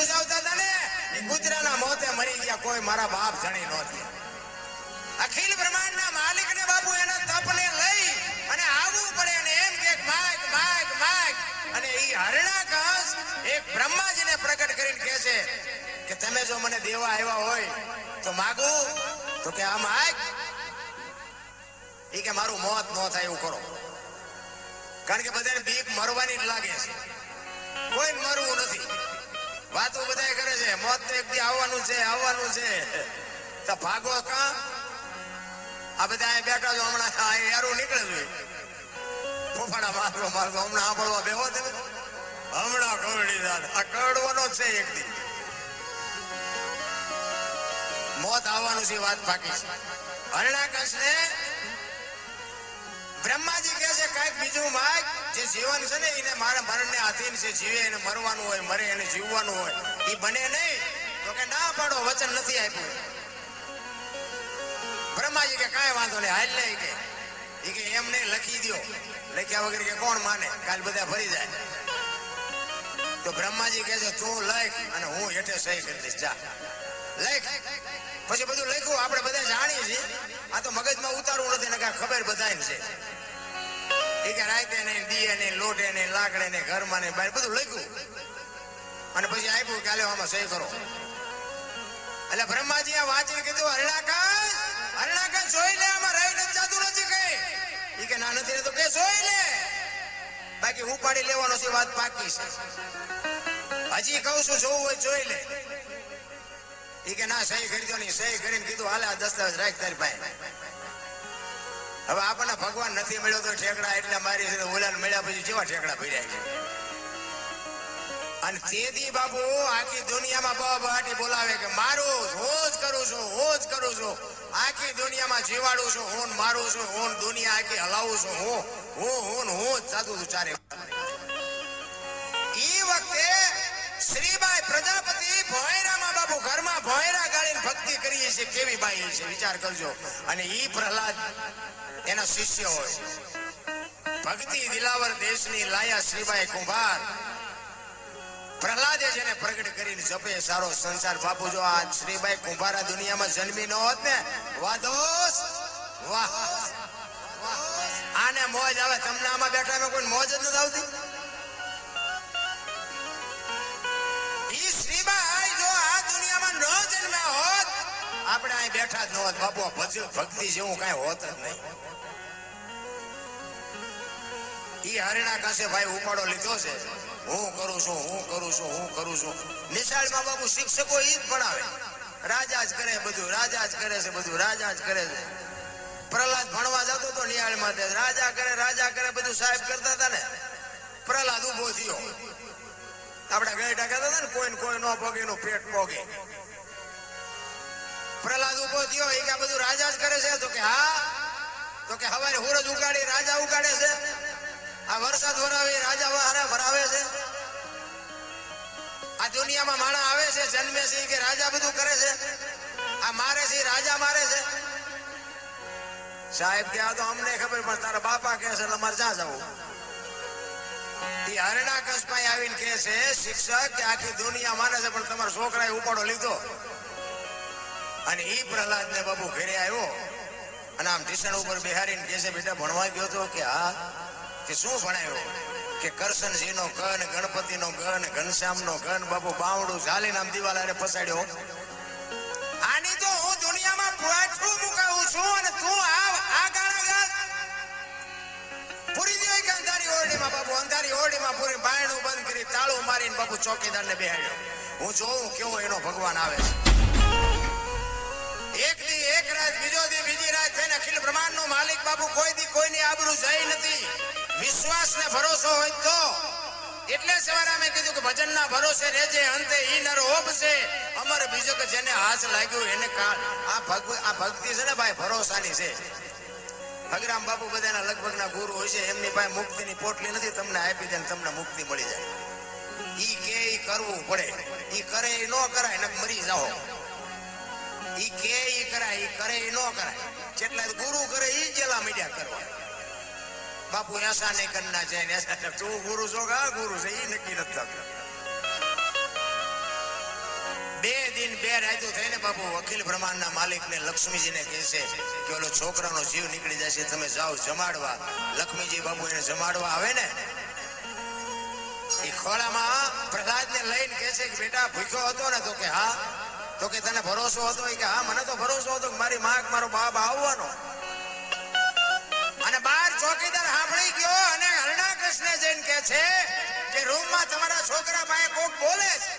પૂજાવતા હતા ને એ કૂતરાના મોતે મરી ગયા, કોઈ મારા બાપ જણી નહોતી. અખિલ બ્રહ્માંડના માલિકને બાપુ એના તપને લઈ અને આવવું પડે અને એમ કે માગ માગ માગ, અને એ હરણાકંસ એક બ્રહ્માજીને પ્રગટ કરીને કહે છે કે તમે જો મને દેવા આવ્યા હોય તો માગું, તો કે આ માગ. એ કે મારું મોત ન થાય એવું કરો, કારણ કે બધાને બીક મરવાની જ લાગે છે, કોઈ મરવું નથી. વાતો બધા કરે છે મોત તો એક દી આવવાનું છે આવવાનું છે, તો ભાગો કા. આ બધા બેઠા છો હમણાં યારું નીકળે છે ફોફાડા મારતો મારતો હમણાં સાંભળવા બેહો તમે, હમણાં કરડી જાત આ કરડવાનો છે એક દી મોત આવવાનું છે, વાત બાકી છે. હરણાકંસને બ્રહ્માજી કહે છે કઈક બીજું માગ, જે જીવન છે ને એને મારા મરણને આધીન છે, જીવે એને મરવાનું હોય, મરે એને જીવવાનું હોય, એ બને નહીં. તો કે ના પાડો, વચન નથી આપ્યું. બ્રહ્માજી કે કાંઈ વાંધો નહીં, હાલ નહીં કે એમ નહીં, લખી દો. લખ્યા વગર કે કોણ માને, કાલ બધા ફરી જાય. તો બ્રહ્માજી કહે છે તું લખ અને હું હેઠે સહી કરી દઈશ, જા લખ. પછી બધું લખ્યું, આપણે બધા જાણીએ છીએ, આ તો મગજમાં ઉતારવું નથી ને કાંઈ ખબર બધાને છે. એ કે રાતે ને દીએ ને લોટે ને લાકડે ને ઘરમાં ને બહાર બધું લખ્યું અને પછી આપ્યું કે આલ્યો આમાં સહી કરો. એટલે બ્રહ્માજી આ વાંચીને કીધું હરણાકંસ જોઈ લે, આમાં રહી નથી જાતું નથી કઈ. એ કે ના નથી તો કે જોઈ લે, બાકી ઉપાડી લેવાનો છે, વાત પાકી છે. હજી કહું છું જોવું હોય જોઈ લે. એ કે ના સહી કરી દો. નહીં સહી કરીને કીધું હાલે આ દસ્તાવેજ રાખ તારી પાસે. હવે આપણને ભગવાન નથી મળ્યો તો ઠેકડા એટલે મારી છે, ઓલાને મળ્યા પછી જેવા ઠેકડા ભર્યા છે. અને તેથી બાપુ આખી દુનિયામાં બહાટી બોલાવે કે મારું હું જ કરું છું, હું જ કરું છું, આખી દુનિયામાં જીવાડું છું હું, મારું છું હું, દુનિયા આખી હલાવું છું હું જ સાધું છું ચારે. ઈ વખતે શ્રીબાઈ પ્રજાપતિ ભોયરામાં બાપુ ઘરમાં ભોયરા ગાળીને ભક્તિ કરીએ છે, કેવી બાઈ છે વિચાર કરજો. અને ઈ પ્રહલાદ એના શિષ્ય હોય. ભક્તિ દિલાવર દેશની લાયા શ્રીબાઈ કુંભાર, પ્રહલાદે જેને પ્રગટ કરીને જપે સારો સંસાર. બાપુ જો આ શ્રીબાઈ કુંભાર આ દુનિયામાં જન્મી ન હોત ને, વાદોસ વાહ આને મોજ આવે. તમને આમાં બેઠા મેં કોઈ મોજ જ નથી આવતી. ઈ શ્રીબાઈ જો આ દુનિયામાં ન જન્મ્યા હોત, આપણે અહીં બેઠા જ ન હોત બાપુ. ભક્તિ જેવું કઈ હોત જ નહીં. ઈ હરણાકંસે ભાઈ ઉપાડો લીધો છે, હું કરું છું, હું કરું છું, હું કરું છું. નિશાળમાં બાપુ શિક્ષકો ઈ જ ભણાવે, રાજા જ કરે બધું, રાજા જ કરે છે બધું, રાજા જ કરે છે. પ્રહલાદ ભણવા જતો તો નિહાળમાં, રાજા કરે બધું સાહેબ કરતા હતા ને. પ્રહલાદ ઉભો થયો, આપણે ગઈઢા કહેતા હતા ને કોઈ કોઈ ન પોગે એનું પેટ પોગે. પ્રહલાદ ઉભો થયો, એ કે બધું રાજા જ કરે છે. તો કે હા, તો કે હવારે સૂરજ ઉગાડી રાજા ઉગાડે છે, આ વરસાદ વરાવે રાજા ભરાવે છે, આ દુનિયામાં માણસ આવે છે જન્મે છે કે રાજા બધું કરે છે, આ મારે છે રાજા મારે છે. સાહેબ કે આ તો અમને ખબર, પણ તારા બાપા કહે છે એટલે મારે જ્યાં જવું. એ હરણાકંસ પાસે આવીને કહે છે શિક્ષક કે આખી દુનિયા માને છે પણ તમારા છોકરાએ ઉપાડો લીધો. અને ઈ પ્રહલાદ ને બાબુ ઘરે આવ્યો અને આમ ઢીસણ ઉપર બેહારીને કહે છે બેટા ભણવા ગયો તો? કે હા. કે શું ભણાયો? કે કરશનજી નો ગન, ગણપતિ નો ગન, ઘનશ્યામ નો ગન, બાબુ બાવડું ઝાલીને આમ દિવાલ હારે પસાડ્યો. આની તો હું દુનિયામાં પાછું મુકાવું છું અને તું આ ગાણા ગાત પૂરી દેવાય કે અંધારી ઓરડીમાં બાબુ, અંધારી ઓરડીમાં પૂરી બાયણું બંધ કરી તાળું મારીને બાબુ ચોકીદારને બેહાડ્યો. હું જોઉં કેવો એનો ભગવાન આવે છે. એક દી એક રાત, બીજો દી બીજી રાત થઈને અખિલ બ્રહ્માંડ નો માલિક બાબુ કોઈ દી કોઈની આબરૂ જાય નથી. વિશ્વાસ ને ભરોસો હોય તો. એટલે સવારે અમે કીધું કે ભજન ના ભરોસે રહેજે, અંતે ઈ નર ઓપશે અમર બીજો કે જેને હાથ લાગ્યું એને આ ભક્તિ છે ને ભાઈ ભરોસાની છે. ભગરામ બાપુ બધાના લગભગ ના ગુરુ હોય છે, એમની પાસે મુક્તિની પોટલી નથી, તમને આપી દે તમને મુક્તિ મળી જાય. ઈ કે ઈ કરવું પડે, ઈ કરે ઈ નો કરાય ને મરી જાઓ. ઈ કે ઈ કરાય, ઈ કરે ઈ નો કરાય. જેટલા ગુરુ કરે ઈ જેલા મીડિયા કરવા. બાપુ એસા નહીં કરના જાય ને તું ગુરુ છો કા ગુરુ છે ઈ નક્કી નથી થતું. 2 દિન 2 રાતો થઈને બાપુ અખિલ બ્રહ્માંડના માલિકને લક્ષ્મીજીને કહે છે કે ઓલો છોકરાનો જીવ નીકળી જશે, તમે જાઓ જમાડવા. લક્ષ્મીજી બાપુ એને જમાડવા આવે ને, એ ખોળામાં પ્રહલાદને લઈને કહે છે કે બેટા ભૂખ્યો હતો ને? તો કે હા. તો કે તને ભરોસો હતો? કે હા મને તો ભરોસો હતો કે મારી માં મારો બાપ આવવાનો. અને બાર ચોકીદાર સાંભળી ગયો અને હરણાકૃષ્ણને જઈને કહે છે કે રૂમમાં તમારા છોકરા પાસે કોક બોલે છે.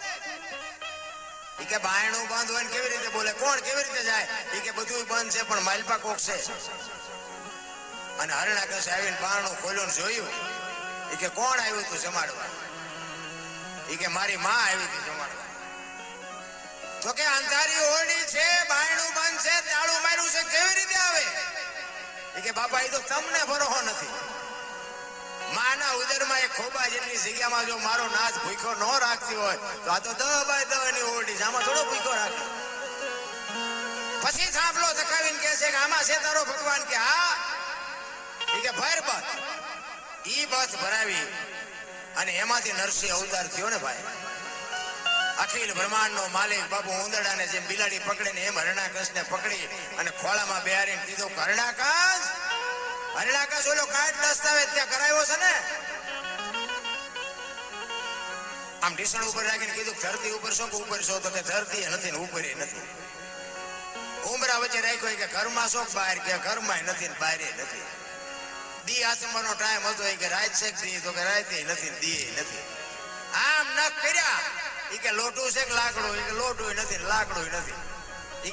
કે બાયણું બંધ હોય ને કેવી રીતે બોલે? કોણ કેવી રીતે જાય? કે બધું બંધ છે પણ માલપા કોક છે. અને હરણાકૃષ્ણ આવીને બારણું ખોલ્યું જોયું. કે કોણ આવ્યું તું જમાડવા? કે મારી માં આવી હતી જમાડવા. તો કે અંધારી ઓરડી છે, બાયણું બંધ છે, તાળું માર્યું છે, કેવી રીતે આવે? કે બાપા એ તો તમને ભરોસો નથી. માના ઉદરમાં એક ખોબા જેટલી જગ્યામાં જો મારો નાથ ભૂખ્યો ન રાખતી હોય તો આ તો 10 બાય 10 ની ઓરડી છે, આમાં થોડો ભૂખ્યો રાખે. પછી થાંભલો ધકાવીને કહે છે કે આમાં છે તારો ભગવાન? કે હા. કે ભર બસ. ઈ બસ ભરાવી અને એમાંથી નરસિંહ અવતાર થયો ને ભાઈ. અખિલ બ્રહ્માંડનો માલિક બાપુ ઉંદરડાને જેમ બિલાડી પકડે ને એમ હરણાકંસને પકડી અને ખોળામાં બેહારીને કીધું, હરણાકંસ, હરણાકંસ ઓલો કાર્ડ દસ્તાવેજ ત્યાં કરાવ્યો છે ને? આમ ઢીસણ ઉપર રાખીને કીધું, ધરતી ઉપર છો કે ઉપર છો? તો કે ધરતી નથી ને ઉપર નથી. ઉમરા વચ્ચે રાખ્યો કે ઘરમાં છો બહાર? કે ઘરમાં નથી ને બહાર નથી. દી આસમાનો ટાઈમ હતો કે રાત છે દી? તો કે રાતે નથી ને દી નથી. આમ ન કર્યા કે લોટું છે કે લાકડું? કે લોટું નથી ને લાકડું નથી.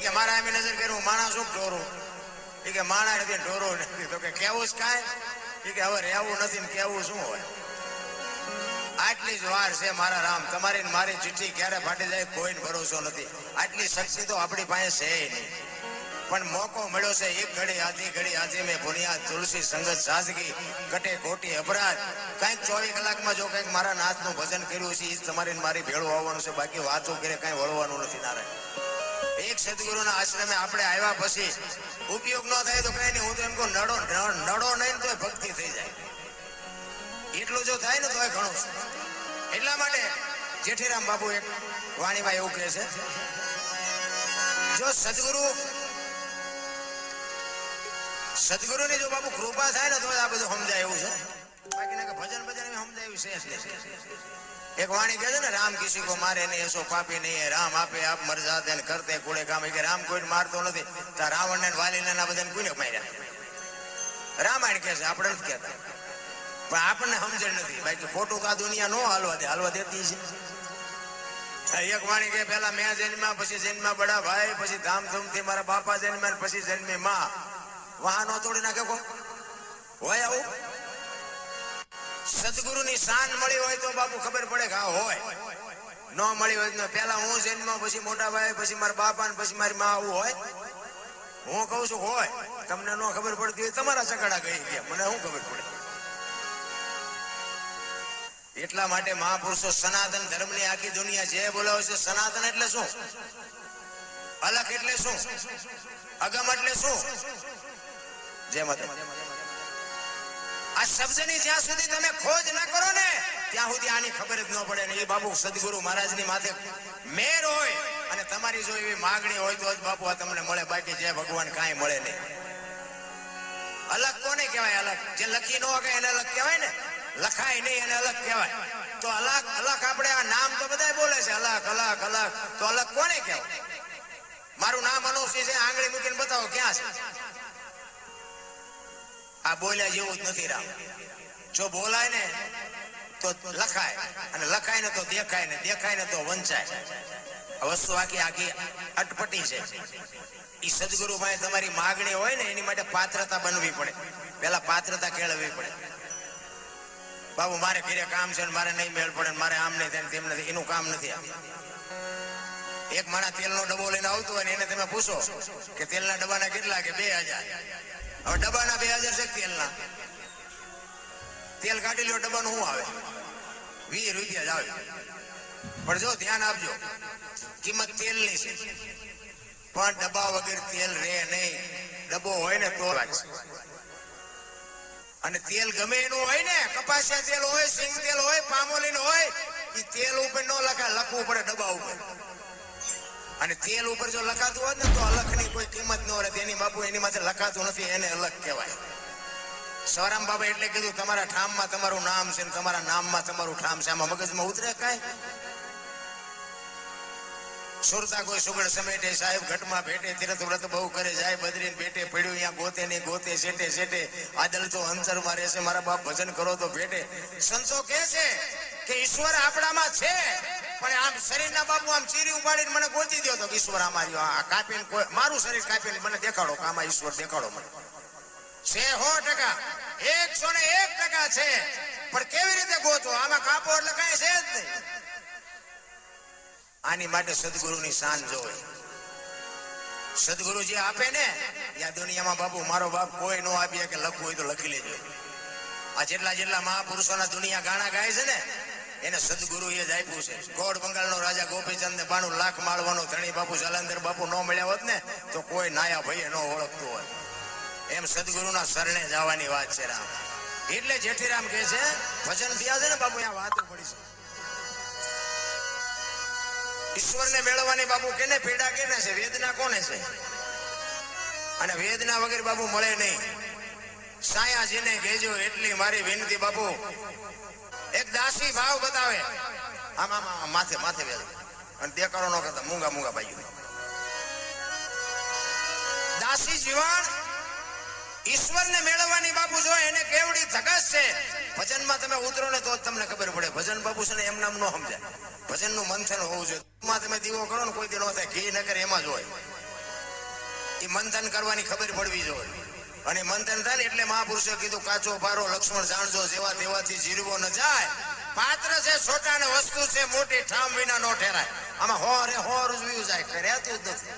કે મારા આમી નજર કર્યું માણસ શું ઢોરું? કે માણા નથી ને ઢોરો નથી. તો કે કેવું છે કાંઈ? કે હવે રહેવું નથી ને કેવું શું હોય? આટલી જ વાર છે મારા રામ, તમારી ને મારી ચિઠ્ઠી ક્યારે ફાટી જાય કોઈને ભરોસો નથી. આટલી શક્તિ તો આપણી પાસે છે નહીં, પણ મોકો મળ્યો છે. એક ઘડી આધી મેં બુનિયાદ તુલસી સંગત સાદગી કટે ખોટી અપરાધ. કઈક 24 કલાકમાં જો કઈક મારા નાથનું ભજન કર્યું છે એ તમારી મારી ભેળું આવવાનું છે. બાકી વાતો કરે કઈ વળવાનું નથી. નારાયણ એક સદગુરુના આશ્રમે આપણે આવ્યા પછી ઉપયોગ ન થાય તો કઈ નહીં. હું તો એમ કહું નડો નહીં તો ભક્તિ થઈ જાય. એટલું જો થાય ને તો ઘણું છે. એટલા માટે જેઠીરામ બાપુ એક વાણીમાં એવું કહે છે, જો સદગુરુની જો બાપુ કૃપા થાય ને તો આ બધું સમજાય એવું છે. બાકી ના કે ભજન સમજાયું છે. એક વાણી કહે છે ને, રામ કિસી કો મારે નહીં એસો પાપી નહીં, રામ આપે આપ મર જાતે ને કરતે કુડે કામ. કે રામ કોઈને મારતો નથી. તો રાવણ ને વાલીને બધાને કોઈને માર્યા? રામાયણ કહે છે, આપણે નથી કહેતા. પણ આપણને સમજણ નથી. બાકી ખોટું તો આ દુનિયા નો હાલવા દેતી છે. એક વાણી કે પેલા મેં જન્મ્યા, પછી જન્મ્યા બડા ભાઈ, પછી ધામધૂમથી મારા બાપા જન્મ્યા, પછી જન્મી માં. વાહનો તોડી નાખે હોય આવું? સદગુરુની શાન મળી હોય તો બાપુ ખબર પડે કે હા હોય. ન મળી હોય તો પેલા હું જન્મ્યો, પછી મોટા ભાઈ, પછી મારા બાપા ને પછી મારી માં, આવું હોય? હું કઉ છું હોય. તમને ન ખબર પડતી હોય તમારા ચકડા ગઈ ગયા, મને શું ખબર પડે? એટલા માટે મહાપુરુષો સનાતન ધર્મની આખી દુનિયા જે બોલાવે છે, સનાતન એટલે શું? અલગ એટલે શું? અગમ એટલે શું? જય માતા. આ શબ્દની જ્યાં સુધી તમે ખોજ ના કરો ને ત્યાં સુધી આની ખબર જ ન પડે. ને એ બાપુ સદગુરુ મહારાજની માથે મેર હોય અને તમારી જો એવી માગણી હોય તો જ બાપુ આ તમને મળે. બાકી જય ભગવાન કાંઈ મળે નહીં. અલગ કોને કહેવાય? અલગ જે લખી ન હોય એને અલગ કહેવાય ને. લખાય નહીં એને અલગ કહેવાય. તો અલગ આપણે આ નામ તો બધા બોલે છે અલગ. તો અલગ કોને કહેવાય? મારું નામ અનુસિંહ છે, આંગળી મૂકીને બતાવો ક્યાં છે? આ બોલ્યા જેવું જ નથી રામ. જો બોલાય ને તો લખાય, અને લખાય ને તો દેખાય, ને દેખાય ને તો વંચાય. વસ્તુ આખી અટપટી છે. ઈ સદગુરુ પાસે તમારી માગણી હોય ને એની માટે પાત્રતા બનવી પડે. પેલા પાત્રતા કેળવવી પડે. બાબુ મારે ઘરે કામ છે ને મારે નહીં મેળ પડે, મારે આમ નહીં થાય તેમ નથી, એનું કામ નથી. એક માણસ તેલનો ડબ્બો લઈને આવતો હોય ને એને તમે પૂછો કે તેલના ડબ્બાના કેટલા? કે 2000. હવે ડબ્બાના 2000 છે તેલના. તેલ કાઢી લ્યો, ડબ્બાનું શું આવે? 20 રૂપિયા જ આવે. પણ જો ધ્યાન આપજો, કિંમત તેલની છે પણ ડબ્બા વગર તેલ રે નહીં. ડબ્બો હોય ને તો અને તેલ ગમે એનું હોય ને, કપાસિયા તેલ હોય, સિંગ તેલ હોય, પામોલીન હોય, એ તેલ ઉપર ન લખાય, લખવું પડે ડબ્બા ઉપર. અને તેલ ઉપર જો લખાતું હોત ને તો અલખની કોઈ કિંમત ન રહે. એની બાપુ એની માથે લખાતું નથી, એને અલગ કહેવાય. સવારામ બાબા એટલે કીધું તમારા ઠામમાં તમારું નામ છે ને તમારા નામમાં તમારું ઠામ છે. આમાં મગજમાં ઉતરે કાંઈ? સુરતા કોઈ સુગડ સમેટે, સાહેબ ઘટમાં ભેટે, તીરથ વ્રત બહુ કરે, જાય બદરીને ભેટે, પડ્યું અહીંયા ગોતે ને ગોતે, શેટે શેટે આદલ તો અંતરમાં રહેશે, મારા બાપ ભજન કરો તો ભેટે. સંતો કહે છે કે ઈશ્વર આપણામાં છે, પણ આમ શરીરના બાપુ આમ ચીરી ઉપાડીને મને ગોતી દો તો ઈશ્વર આમાં આ કાપીને મારું શરીર કાપીને મને દેખાડો કે આમાં ઈશ્વર દેખાડો મને. છે 100%, 101% છે, પણ કેવી રીતે ગોતો? આમાં કાપો એટલે કઈ છે જ નહીં. આની માટે સદગુરુની શાન જોવે. સદગુરુ જે આપે ને આ દુનિયામાં બાપુ મારો બાપ કોઈ નો આપીએ કે લખવું હોય તો લખી લેજો. આ જેટલા મહાપુરુષોના દુનિયા ગાણા ગાય છે ને એને સદગુરુ એ જ આપ્યું છે. ગોળ બંગાળનો રાજા ગોપીચંદ ને 92 લાખ માળવાનો ધણી બાપુ જલંધર બાપુ નો મળ્યા હોત ને તો કોઈ નાયા ભાઈએ નો ઓળખતું હોય. એમ સદગુરુના શરણે જવાની વાત છે રામ. એટલે જેઠીરામ કહે છે ભજન થયા છે ને બાપુ આ વાતો પડી છે. ઈશ્વરને મેળવવાની બાપુ કેને પીડા કેને છે? વેદના કોને છે? અને વેદના વગર બાપુ મળે નહીં. સાયાજીને કહેજો એટલી મારી વિનંતી બાપુ, એક દાસી ભાવ બતાવે આમાં માથે માથે વેદ અને દેકારો ન કરતા મૂંગા ભાઈ. દાસી જીવન ઈશ્વરને મેળવવાની બાપુ જો એને કેવડી ધગસ છે. ભજનમાં તમે ઉતરો ને તો જ તમને ખબર પડે. ભજન બાપુ છે ને એમ નામ ન સમજાય. ભજનનું મંથન હોવું જોઈએ. તમે દીવો કરો ને કોઈ દી ન થાય, ઘી ન કરે એમાં જ હોય. એ મંથન કરવાની ખબર પડવી જોઈએ. અને મંથન થાય ને એટલે મહાપુરુષે કીધું કાચો પારો લક્ષ્મણ જાણજો, જેવા તેવાથી જીરવો ન જાય. પાત્ર છે છોટા ને વસ્તુ છે મોટી, ઠામ વિના નો ઠેરાય. આમાં હો રૂજવ્યું જાય, કર્યાતું જ નથી.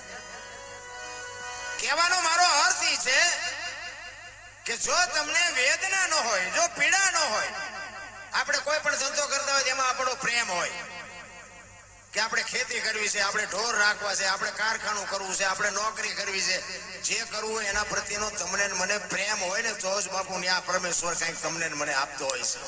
કહેવાનો મારો અર્થ એ છે કે જો તમને વેદના ન હોય, જો પીડા ન હોય, આપણે કોઈ પણ ધંધો કરતા હોય એમાં આપણો પ્રેમ હોય કે આપણે ખેતી કરવી છે, આપણે ઢોર રાખવા છે, આપણે કારખાનું કરવું છે, આપણે નોકરી કરવી છે, જે કરવું હોય એના પ્રત્યેનો તમને મને પ્રેમ હોય ને તો જ બાપુ ન્યા પરમેશ્વર કંઈક તમને મને આપતો હોય છે.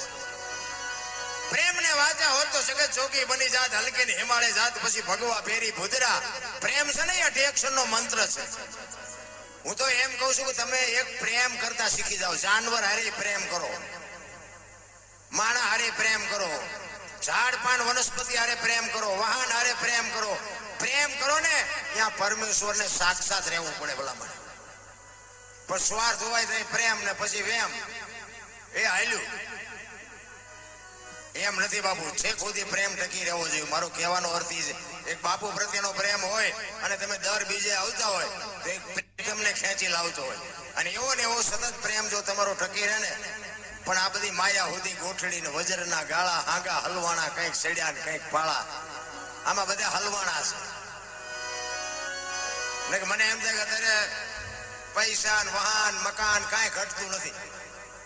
પ્રેમ ને વાંચા હોત તો જગત જોગી બની જાત, હલકે ને હિમાલય જાત, પછી ભગવા ફેરી ભુદરા. પ્રેમ છે ને એ ટેક્શન નો મંત્ર છે. હું તો એમ કહું છું કે તમે એક પ્રેમ કરતા શીખી જાઓ. જાનવર હારે પ્રેમ કરો, માણસ હારે પ્રેમ કરો, ઝાડ પાન વનસ્પતિ હારે પ્રેમ કરો, વાહન હારે પ્રેમ કરો. પ્રેમ કરો ને ત્યાં પરમેશ્વરને સાક્ષાત રહેવું પડે ભલામણ. પણ સ્વાર્થ હોય તો પ્રેમ ને પછી વેમ એ હાલ્યું. એમ નથી બાપુ. છે ખુદી પ્રેમ ટકી રહેવો જોઈએ. મારો કહેવાનો અર્થ એ છે એક બાપુ પ્રત્યેનો પ્રેમ હોય અને તમે દર બીજે આવતા હોય તો એક તમને ખેંચી લાવતો હોય. અને એવો ને એવો સતત પ્રેમ જો તમારો ટકી રહે ને. પણ આ બધી માયા સુધી ગોઠડી ને વજરના ગાળા હાંગા હલવાણા, કંઈક સડ્યા ને કંઈક પાળા, આમાં બધા હલવાણા છે. મને એમ થાય કે અત્યારે પૈસા વાહન મકાન કાંઈ ઘટતું નથી,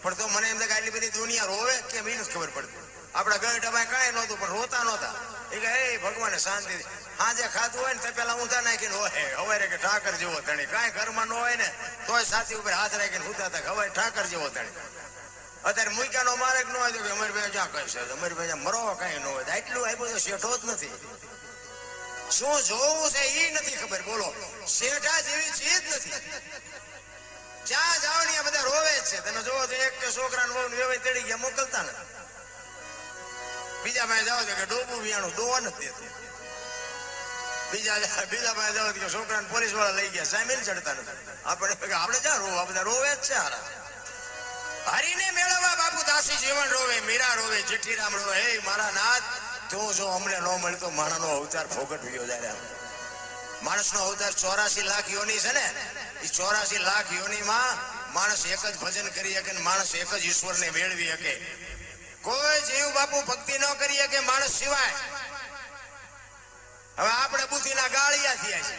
પણ તો મને એમ થાય કે આટલી બધી દુનિયા રોવે કેમ એ નથી ખબર પડતી. આપડા ગઢમાં કાંઈ નહોતું પણ રોતા નહોતા. એ કે એ ભગવાને શાંતિ હાજે ખાતું હોય ને તે પેલા ઊંધા નાખીને હોય હવે કે ઠાકર જેવો ધણી. કાંઈ ઘરમાં ન હોય ને તોય સાથી ઉપર હાથ રાખીને ઉતા હતા હવે ઠાકર જેવો ધણી. અત્યારે મુઈકાનો માર્ગ ન હોય તો અમારી ભાઈ જ્યાં કહે છે અમારી ભાઈ મરો કઈ ન હોય. આટલું આપ્યું તો શેઠો જ નથી. શું જોવું છે એ નથી ખબર. બોલો શેઠા જેવી ચીજ નથી. જ્યાં જાઓ ને બધા રોવે જ છે. તમે જોવો તો એક છોકરાને બહુ વેવાય તેડી ગયા મોકલતા નથી. બીજા પાસે જાઓ કે ડોબું વિયાણું દોવા નથી દેતું. બીજા પાસે જાઓ કે છોકરાને પોલીસ વાળા લઈ ગયા સામેલ ચડતા નથી. આપણે જ્યાં રોવા બધા રોવે જ છે. હારા હરીને મેળવવા બાપુ દાસી જીવન રોવે, મીરા રોવે, જેઠીરામ રોવે. હે મારા નાથ તું જો અમને ન મળતો માણસનો અવતાર ફોગટવ્યો જાય. માણસનો અવતાર 84 લાખ યોની છે ને. એ 84 લાખ યોનીમાં માણસ એક જ ભજન કરી શકે, માણસ એક જ ઈશ્વરને મેળવી શકે. કોઈ જીવ બાપુ ભક્તિ ન કરી શકે માણસ સિવાય. હવે આપણે બુદ્ધિના ગાળિયા થયા છે.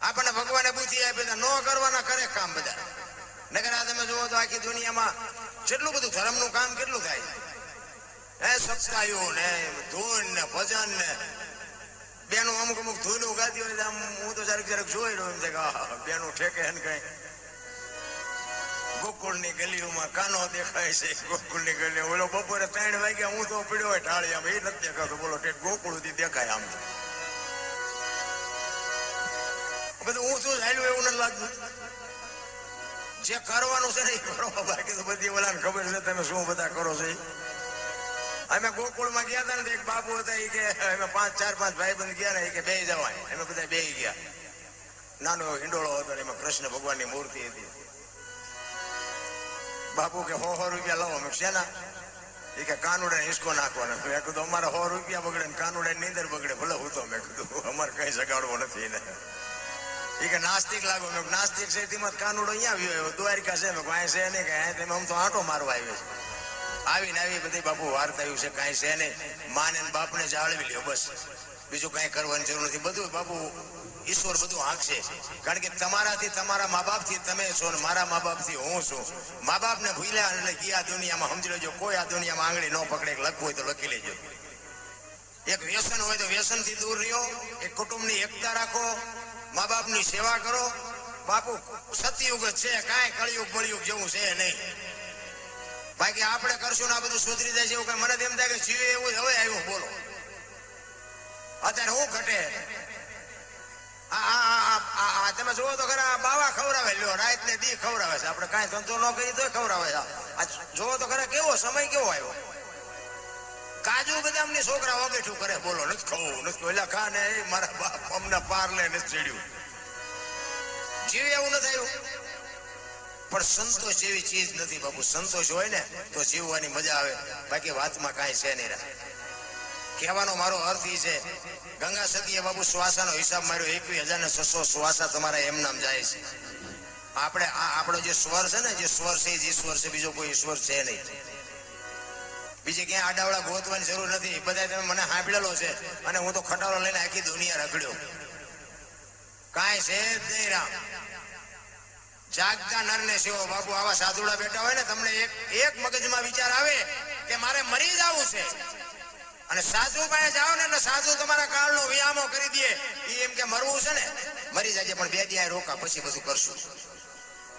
આપણને ભગવાને બુદ્ધિ આપી ન કરવાના કરે કામ બધા. નગર આ તમે જુઓ તો આખી દુનિયામાં જેટલું બધું ધર્મનું કામ કેટલું થાય. સપ્તાહો ને ધૂન ને ભજન ને બેનું અમુક ધૂનું ગાતી હોય. હું તો જરાક જોઈ રહ્યો એમ છે કે બેનું ઠેકે ને કઈ ગોકુળની ગલીઓમાં કાનો દેખાય છે. ગોકુળની ગલી ઓલો બપોરે 3 વાગ્યા હું તો પડ્યો હોય ઢાળિયામાં એ નથી દેખાતો. બોલો ઠેક ગોકુળ થી દેખાય આમ. બધું હું શું હાલ્યું એવું નથી લાગતું. જે કરવાનું છે ને એ કરો, બાકી તો બધી ઓલાને ખબર છે તમે શું બધા કરો છો. અમે ગોકુળમાં ગયા હતા ને એક બાપુ હતા એ કે અમે 4-5 ભાઈબંધ ગયા ને એ કે બે જવાય. અમે બધા બે ગયા. નાનો હિંડોળો હતો ને એમાં કૃષ્ણ ભગવાનની મૂર્તિ હતી. બાપુ કે 100 રૂપિયા લાવો. અમે શેના? એ કે કાનુડા હિસકો નાખવાના. મેં કીધું અમારે 100 રૂપિયા બગડે ને કાનુડા નીંદર બગડે ભલે હું તો. મેં કીધું અમારે કઈ જગાડવો નથી ને. એ કે નાસ્તિક લાગો. મેં નાસ્તિક છે તેમાં કાનુડો અહીંયા આવ્યો દ્વારિકા છે. મેં કાંઈ છે નહીં કે તમે આમ તો આંટો મારવા આવ્યો છે. આવીને આવી બધી બાપુ વાર્તાયું છે. કાંઈ છે નહીં, માને બાપને જાળવી લ્યો બસ, બીજું કાંઈ કરવાની જરૂર નથી. બધું બાપુ ઈશ્વર બધું હાંકશે. કારણ કે તમારાથી તમારા મા બાપથી તમે છો ને મારા મા બાપથી હું છું. મા બાપને ભૂલ્યા એટલે ગયા દુનિયામાં સમજી લેજો. કોઈ આ દુનિયામાં આંગળી ન પકડે. લખવું હોય તો લખી લેજો. એક વ્યસન હોય તો વ્યસનથી દૂર રહ્યો. એક કુટુંબની એકતા રાખો. મા બાપની સેવા કરો. બાપુ સતયુગ છે, કાંઈ કળિયુગ બળિયુગ જેવું છે નહીં. બાકી આપણે કરશું ને આ બધું સુધરી જાય છે એવું કઈ મને એમ થાય કે જીવે એવું હવે આવ્યું. બોલો અત્યારે હું ઘટે. તમે જોવો તો ખરા બાવા ખવડાવે લ્યો, રાત ને દી ખવડાવે છે. આપણે કાંઈ ધંધો ન કરી તો ખવડાવે છે. જોવો તો ખરા કેવો સમય કેવો આવ્યો. કાજુ બદામની છોકરા વગેઠું કરે. બોલો નથી ખવું નથી એટલે ખા ને મારા બાપ અમને પાર લે નથી ચડ્યું. જીવે એવું નથી આવ્યું. પણ સંતોષ જેવી ચીજ નથી બાપુ. સંતોષ હોય ને તો જીવવાની મજા આવે. બાકી વાતમાં કાંઈ છે નહીં. કહેવાનો મારો અર્થ એ છે, ગંગા સતીએ બાપુ શ્વાસાનો હિસાબ માર્યો. 21,600 શ્વાસા તમારા એમ નામ જાય છે. આપણે આપણો જે સ્વર છે ને, જે સ્વર છે એ જ ઈશ્વર છે. બીજો કોઈ ઈશ્વર છે નહીં. બીજે ક્યાંય આડાવડા ગોતવાની જરૂર નથી. બધા તમે મને સાંભળેલો છે અને હું તો ખટારો લઈને આખી દુનિયા રખડ્યો. કાંઈ છે જ નહીં રામ. જાગતા નરને સેવો બાપુ. આવા સાધુડા બેઠા હોય ને તમને એક મગજમાં વિચાર આવે કે મારે મરી જવું છે, અને સાધુ પાસે જાઓ ને સાધુ તમારા કાળનો વિયામો કરી દે. એમ કે મરવું છે ને મરી જાય, પણ 2 દિવસ રોકા પછી બધું કરશું.